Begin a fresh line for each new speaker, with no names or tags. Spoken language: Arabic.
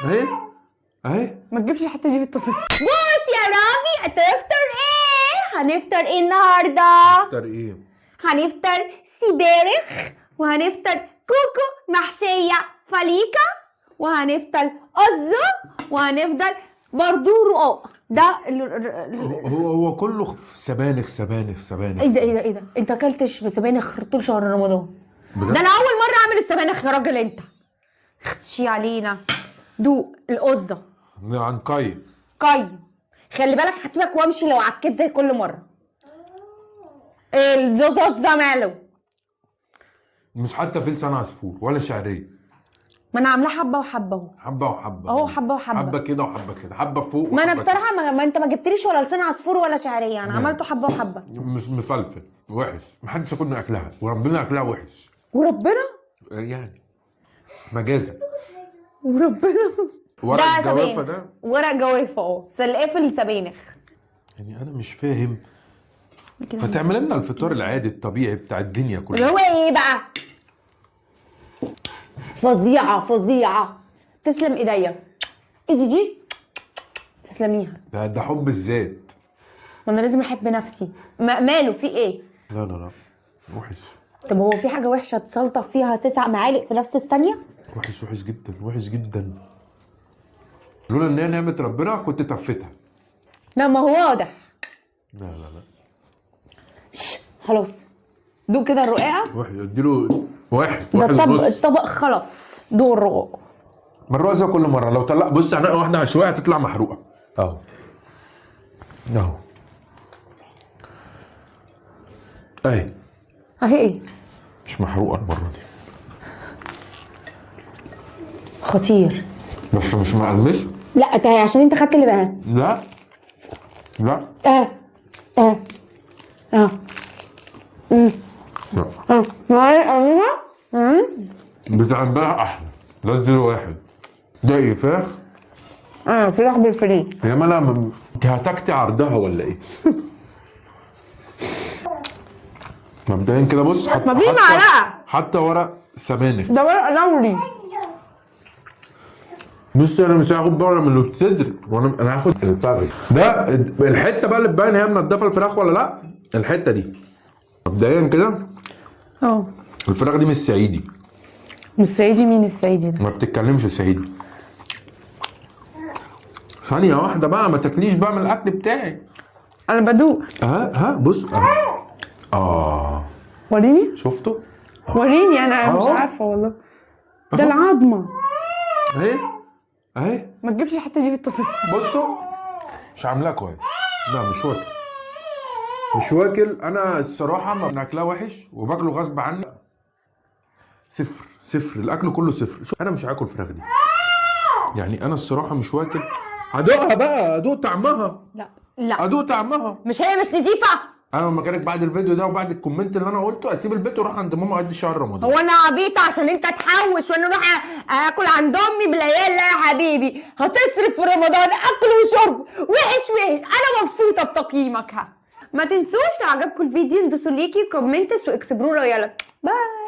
اهي اهي.
ما تجيبش الحته دي في التصوير. بص يا رامي، هتفطر ايه؟ هنفطر ايه النهارده؟
افطر ايه؟
هنفطر سبانخ، وهنفطر كوكو محشيه فليكه، وهنفطر قزه، وهنفطر برضو رقاق. ده
هو كله سبانخ سبانخ سبانخ.
ايه ده ايه ده ايه ده؟ انت اكلتش بسبانخ طول شهر رمضان؟
بجد؟
ده انا اول مره اعمل السبانخ يا راجل انت. اختشي علينا. دوق القزه
عن قي.
خلي بالك هسيبك وامشي لو عكيت زي كل مره. الزوز ده ماله؟
مش حتى في لسان عصفور ولا شعريه.
ما انا عاملاه حبه وحبه اهو.
حبه وحبه
اهو حبه وحبه.
حبه كده وحبه كده، حبه فوق
ما انا
وحبة
بصراحه ما انت ما جبتليش ولا لسان عصفور ولا شعريه، انا
نعم.
عملته حبه وحبه.
مش مفلفل وحش، محدش ياكل من اكلها وربنا اكلها وحش
وربنا
يعني مجازا.
وربنا
ورق
ده
الجوافه
سبانخ.
ده
ورق جوافه اهو، سلقفل سبانخ.
يعني انا مش فاهم. ما تعمل لنا الفطار العادي الطبيعي بتاع الدنيا
اللي
كلها.
هو ايه بقى؟ فظيعه فظيعه. تسلم ايديا. ايدي دي تسلميها.
ده حب الذات.
ما انا لازم احب نفسي. ماله في ايه؟
لا لا لا وحش.
طب هو في حاجه وحشه تسلطه فيها 9 معالق في نفس الثانيه؟
وحش وحش جدا وحش جدا. لولا ان هي نعمه ربنا كنت تفتها.
لا ما هو واضح.
لا لا لا
خلاص دوق كده الرقاقه.
وحش. اديله واحد
ده
واحد ونص.
الطبق خلاص. دوق الرقاق.
مرة زي كل مرة. لو طلع بص هنقى واحدة عشوائية هتطلع محروقة. اهو اهو اهي.
اهي ايه؟
مش محروقة المرة دي.
خطير.
بس مش مقرمش.
لا ده عشان انت خدت اللي بقى.
لا لا
اه اه اه
لا. بتاع امبارح احلى. ده اديله واحد. ده ايه فراخ؟
فراخ بالفريك.
يا ملا انت هتكتي عرضها ولا ايه؟ مبدئيا كده بص
ما في معلقه.
حتى ورق سبانخ.
ده ورق لوري.
بص انا مش هاخد بره من الصدر، انا هاخد الفخذ ده. الحته بقى اللي تبان هي منضفه الفراخ ولا لا، الحته دي. مبدئيا كده الفراخ دي مش صعيدي.
مش صعيدي؟ مين الصعيدي ده؟
ما بتتكلمش صعيدي. ثانيه واحده بقى، ما تاكليش بقى من الاكل بتاعي.
انا بدوق.
ها بص
وريني.
شفته؟
وريني انا مش عارفه والله. ده العظمه
اهي اهي.
ما تجيبش الحته دي في التصوير.
بصوا مش عاملاها كويس. لا مش واكل. مش واكل. انا الصراحه ما بناكلها وحش وباكله غصب عني. صفر صفر. الاكل كله صفر. انا مش هاكل فراخ دي. يعني انا الصراحه مش واكل. هدوقها بقى، ادوق طعمها.
لا
ادوق طعمها.
مش هي مش نضيفه.
انا لما كانك بعد الفيديو ده وبعد الكومنت اللي انا قلته اسيب البيت واروح عند ماما اقضي شهر رمضان.
هو انا عبيطه عشان انت تحوش وانا اروح اكل عند امي بالعيال؟ لا يا حبيبي، هتصرف في رمضان اكل وشرب وحش وحش. انا مبسوطه بتقييمك. ما تنسوش لو عجبكم الفيديو تدوسوا ليكي وكومنتس واكسبروا. يلا باي.